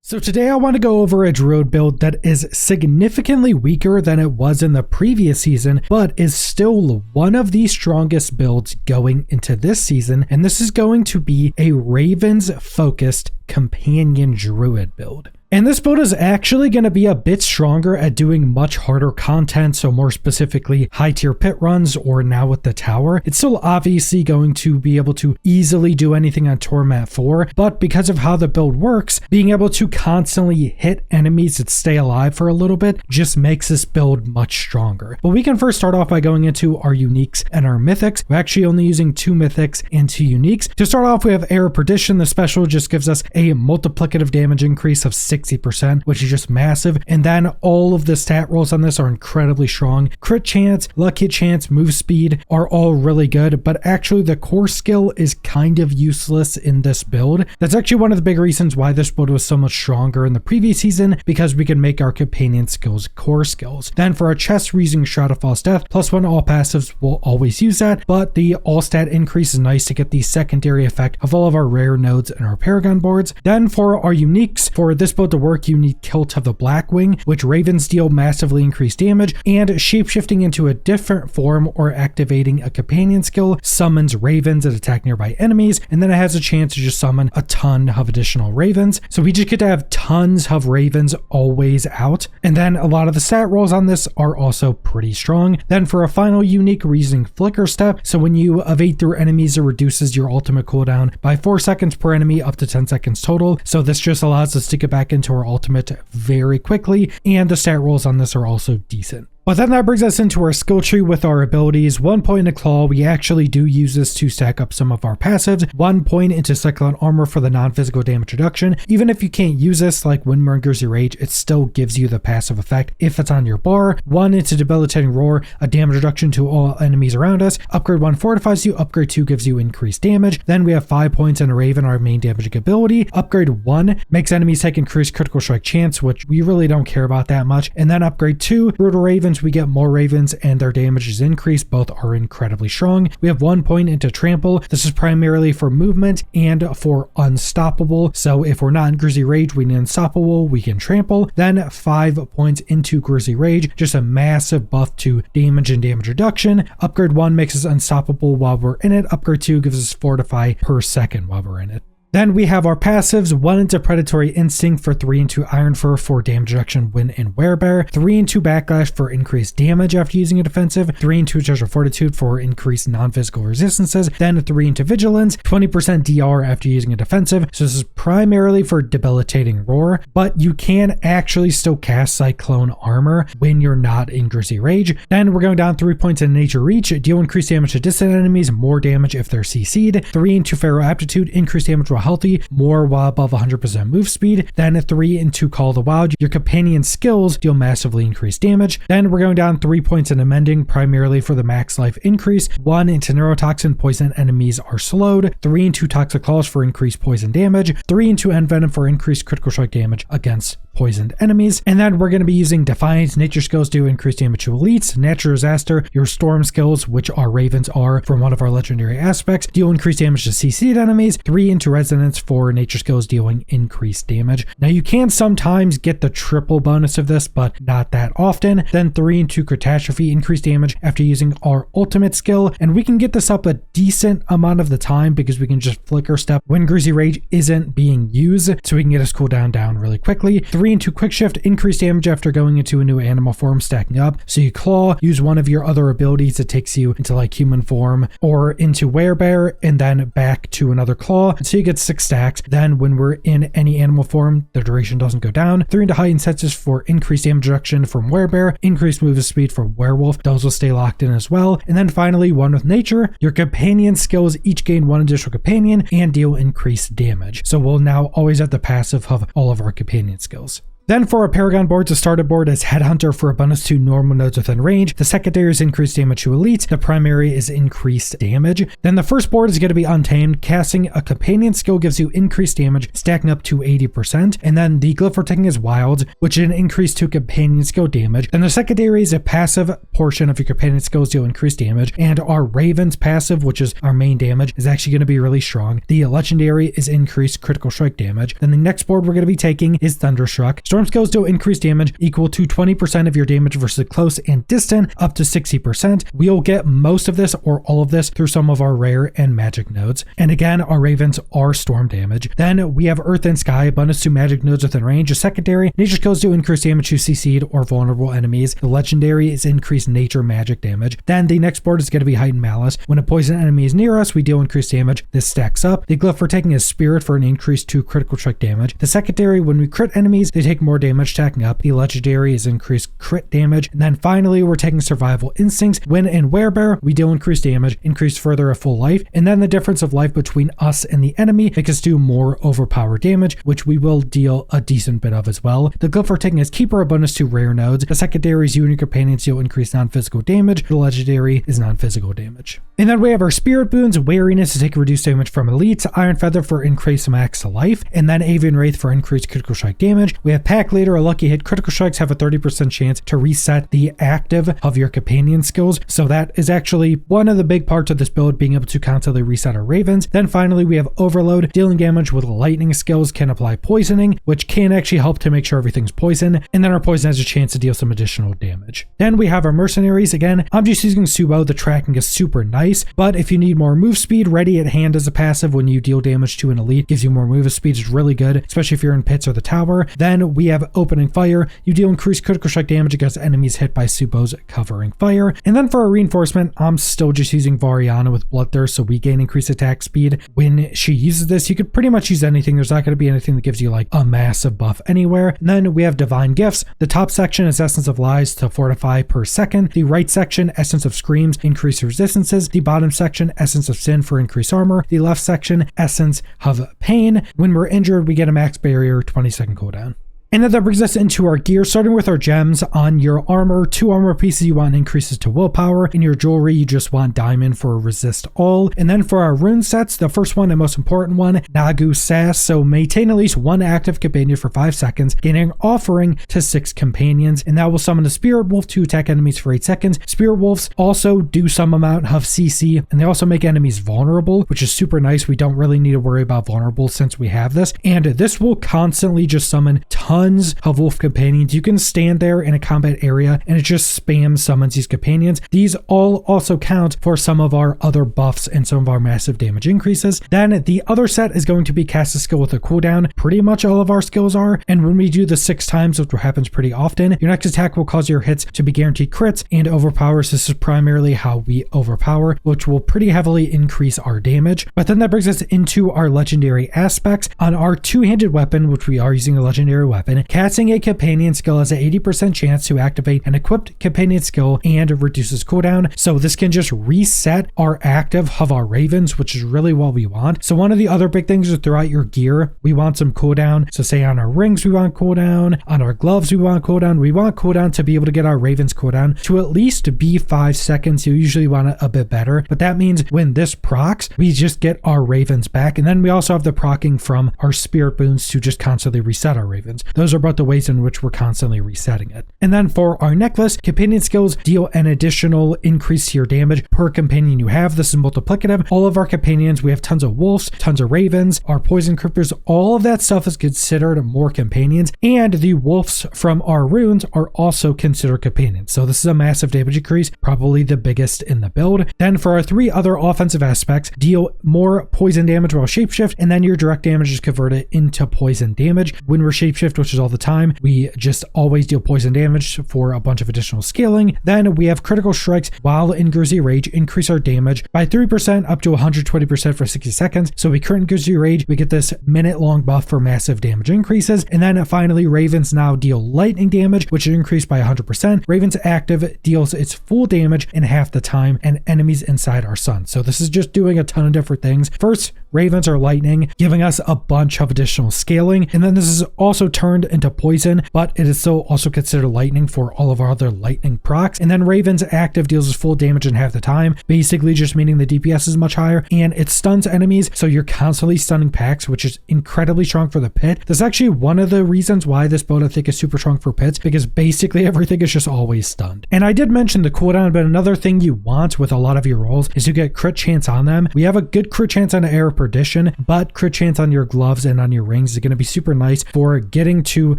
So today I want to go over a Druid build that is significantly weaker than it was in the previous season, but is still one of the strongest builds going into this season, and this is going to be a Ravens focused companion Druid build. And this build is actually going to be a bit stronger at doing much harder content, so more specifically high tier pit runs or now with the tower. It's still obviously going to be able to easily do anything on Torment 4, but because of how the build works, being able to constantly hit enemies that stay alive for a little bit just makes this build much stronger. But we can first start off by going into our uniques and our mythics. We're actually only using 2 mythics and 2 uniques. To start off, we have Air Perdition. The special just gives us a multiplicative damage increase of 60%, which is just massive. And then all of the stat rolls on this are incredibly strong. Crit chance, lucky chance, move speed are all really good, but actually the core skill is kind of useless in this build. That's actually one of the big reasons why this build was so much stronger in the previous season, because we can make our companion skills core skills. Then for our chest, we're using Shroud of False Death, +1 all passives will always use that, but the all stat increase is nice to get the secondary effect of all of our rare nodes and our Paragon boards. Then for our uniques, for this build to work, you need Kilt of the Blackwing, which Ravens deal massively increased damage, and shapeshifting into a different form or activating a companion skill summons ravens that attack nearby enemies, and then it has a chance to just summon a ton of additional ravens. So we just get to have tons of ravens always out, and then a lot of the stat rolls on this are also pretty strong. Then for a final unique, we're using Flicker Step, so when you evade through enemies, it reduces your ultimate cooldown by 4 seconds per enemy up to 10 seconds total. So this just allows us to get back into our ultimate very quickly, and the stat rolls on this are also decent. But then that brings us into our skill tree with our abilities. 1 point into Claw, we actually do use this to stack up some of our passives. 1 point into Cyclone Armor for the non-physical damage reduction. Even if you can't use this like Windmere and Grisly Rage, it still gives you the passive effect if it's on your bar. 1 into Debilitating Roar, a damage reduction to all enemies around us. Upgrade 1 fortifies you, upgrade 2 gives you increased damage. Then we have 5 points in Raven, our main damaging ability. Upgrade 1 makes enemies take increased critical strike chance, which we really don't care about that much. And then upgrade 2, Brutal Ravens, we get more ravens and their damage is increased. Both are incredibly strong. We have 1 point into Trample. This is primarily for movement and for Unstoppable. So if we're not in Grisly Rage, we need Unstoppable, we can Trample. Then 5 points into Grisly Rage, just a massive buff to damage and damage reduction. Upgrade 1 makes us unstoppable while we're in it. Upgrade 2 gives us Fortify per second while we're in it. Then we have our passives, 1 into Predatory Instinct for 3 into Iron Fur for damage reduction when in Werebear, 3 into Backlash for increased damage after using a defensive, 3 into Treasure of Fortitude for increased non-physical resistances, then 3 into Vigilance, 20% DR after using a defensive. So this is primarily for Debilitating Roar, but you can actually still cast Cyclone Armor when you're not in Grisly Rage. Then we're going down 3 points in Nature Reach, deal increased damage to distant enemies, more damage if they're CC'd, 3 into Pharaoh Aptitude, increased damage while healthy, more while above 100% move speed. Then 3 into Call of the Wild, your companion skills deal massively increased damage. Then we're going down 3 points in Amending, primarily for the max life increase, 1 into Neurotoxin, poison enemies are slowed, 3 into Toxic Claws for increased poison damage, 3 into Envenom for increased critical strike damage against poisoned enemies. And then we're going to be using Defiance. Nature skills do increase damage to elites. Natural Disaster, your storm skills, which our ravens are from one of our legendary aspects, deal increased damage to CC'd enemies. 3 into Resonance for nature skills dealing increased damage. Now you can sometimes get the triple bonus of this, but not that often. Then 3 into Catastrophe, increased damage after using our ultimate skill, and we can get this up a decent amount of the time because we can just Flicker Step when Grisly Rage isn't being used, so we can get his cooldown down really quickly. 3 into Quick Shift, increased damage after going into a new animal form, stacking up. So you Claw, use one of your other abilities that takes you into like human form or into Werebear, and then back to another Claw. So you get 6 stacks. Then when we're in any animal form, the duration doesn't go down. 3 into Heightened Senses for increased damage reduction from Werebear, increased move speed for Werewolf. Those will stay locked in as well. And then finally, 1 with Nature. Your companion skills each gain 1 additional companion and deal increased damage. So we'll now always have the passive of all of our companion skills. Then for our Paragon boards, the starter board is Headhunter for a bonus to normal nodes within range. The secondary is increased damage to elites. The primary is increased damage. Then the first board is going to be Untamed. Casting a companion skill gives you increased damage, stacking up to 80%. And then the Glyph for taking is Wild, which is an increase to companion skill damage. Then the secondary is a passive portion of your companion skills deal increased damage. And our Raven's passive, which is our main damage, is actually going to be really strong. The legendary is increased critical strike damage. Then the next board we're going to be taking is Thunderstruck. Storm skills deal increased damage equal to 20% of your damage versus close and distant, up to 60%. We'll get most of this or all of this through some of our rare and magic nodes. And again, our Ravens are storm damage. Then we have Earth and Sky, bonus to magic nodes within range. A secondary, nature skills do increased damage to CC'd or vulnerable enemies. The legendary is increased nature magic damage. Then the next board is going to be Heightened Malice. When a poison enemy is near us, we deal increased damage. This stacks up. The Glyph for taking is Spirit for an increase to critical strike damage. The secondary, when we crit enemies, they take more damage, stacking up. The legendary is increased crit damage. And then finally, we're taking Survival Instincts. When in Werebear, we deal increased damage, increase further a full life. And then the difference of life between us and the enemy makes us do more overpowered damage, which we will deal a decent bit of as well. The Glyph for taking is Keeper, a bonus to rare nodes. The secondary is you and your companions deal increased non-physical damage. The legendary is non-physical damage. And then we have our Spirit Boons, Wariness to take reduced damage from elites, Iron Feather for increased max life, and then Avian Wraith for increased critical strike damage. We have Pack Leader, a lucky hit. Critical strikes have a 30% chance to reset the active of your companion skills. So that is actually one of the big parts of this build, being able to constantly reset our Ravens. Then finally, we have Overload, dealing damage with lightning skills, can apply poisoning, which can actually help to make sure everything's poison. And then our poison has a chance to deal some additional damage. Then we have our Mercenaries. Again, I'm just using Subo. The tracking is super nice, but if you need more move speed, Ready at Hand as a passive when you deal damage to an elite gives you more move speed. It's really good, especially if you're in pits or the tower. Then we have Opening Fire. You deal increased critical strike damage against enemies hit by Subo's covering fire. And then for our reinforcement, I'm still just using Variana with Bloodthirst, so we gain increased attack speed. When she uses this, you could pretty much use anything. There's not going to be anything that gives you like a massive buff anywhere. And then we have Divine Gifts. The top section is Essence of Lies to fortify per second. The right section, Essence of Screams, increase resistances. The bottom section, Essence of Sin for increased armor. The left section, Essence of Pain. When we're injured, we get a max barrier 20-second cooldown. And then that brings us into our gear, starting with our gems. On your armor, 2 armor pieces you want increases to willpower. In your jewelry, you just want diamond for resist all. And then for our rune sets, the first one and most important one, Nagu Sass. So maintain at least 1 active companion for 5 seconds, gaining offering to 6 companions. And that will summon the Spirit Wolf to attack enemies for 8 seconds. Spirit Wolves also do some amount of CC, and they also make enemies vulnerable, which is super nice. We don't really need to worry about vulnerable since we have this. And this will constantly just summon tons of wolf companions. You can stand there in a combat area and it just spam summons these companions. These all also count for some of our other buffs and some of our massive damage increases. Then the other set is going to be cast a skill with a cooldown. Pretty much all of our skills are. And when we do the 6 times, which happens pretty often, your next attack will cause your hits to be guaranteed crits and overpowers. This is primarily how we overpower, which will pretty heavily increase our damage. But then that brings us into our legendary aspects. On our 2-handed weapon, which we are using a legendary weapon, casting a companion skill has an 80% chance to activate an equipped companion skill and reduces cooldown. So this can just reset our active of our Ravens, which is really what we want. So one of the other big things is throughout your gear, we want some cooldown. So say on our rings, we want cooldown. On our gloves, we want cooldown. We want cooldown to be able to get our Ravens cooldown to at least be 5 seconds. You usually want it a bit better, but that means when this procs, we just get our Ravens back. And then we also have the procking from our Spirit Boons to just constantly reset our Ravens. Those are both the ways in which we're constantly resetting it. And then for our necklace, companion skills deal an additional increase to your damage per companion you have. This is multiplicative. All of our companions, we have tons of wolves, tons of ravens, our poison creepers, all of that stuff is considered more companions. And the wolves from our runes are also considered companions. So this is a massive damage increase, probably the biggest in the build. Then for our 3 other offensive aspects, deal more poison damage while shapeshift, and then your direct damage is converted into poison damage. When we're shapeshift, which is all the time, we just always deal poison damage for a bunch of additional scaling. Then we have critical strikes while in Grizzly Rage, increase our damage by 3% up to 120% for 60 seconds. So we current Grizzly Rage, we get this minute-long buff for massive damage increases. And then finally, Ravens now deal lightning damage, which is increased by 100%. Ravens active deals its full damage in half the time and enemies inside our sun. So this is just doing a ton of different things. First, Ravens are lightning, giving us a bunch of additional scaling. And then this is also turned turned into poison, but it is still also considered lightning for all of our other lightning procs. And then Raven's active deals full damage in half the time, basically just meaning the DPS is much higher, and it stuns enemies, so you're constantly stunning packs, which is incredibly strong for the pit. That's actually one of the reasons why this build I think is super strong for pits, because basically everything is just always stunned. And I did mention the cooldown, but another thing you want with a lot of your rolls is to get crit chance on them. We have a good crit chance on Air of Perdition, but crit chance on your gloves and on your rings is going to be super nice for getting to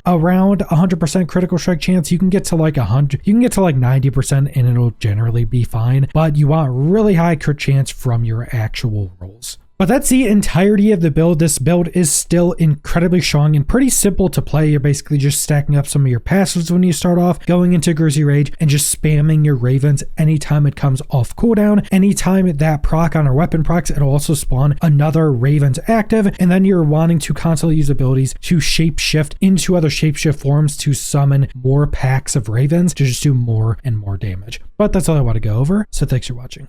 around 100% critical strike chance. You can get to like 100, you can get to like 90% and it'll generally be fine, but you want really high crit chance from your actual rolls. But that's the entirety of the build. This build is still incredibly strong and pretty simple to play. You're basically just stacking up some of your passives when you start off, going into Grisly Rage, and just spamming your Ravens anytime it comes off cooldown. Anytime that proc on our weapon procs, it'll also spawn another Ravens active, and then you're wanting to constantly use abilities to shapeshift into other shapeshift forms to summon more packs of Ravens to just do more and more damage. But that's all I want to go over, so thanks for watching.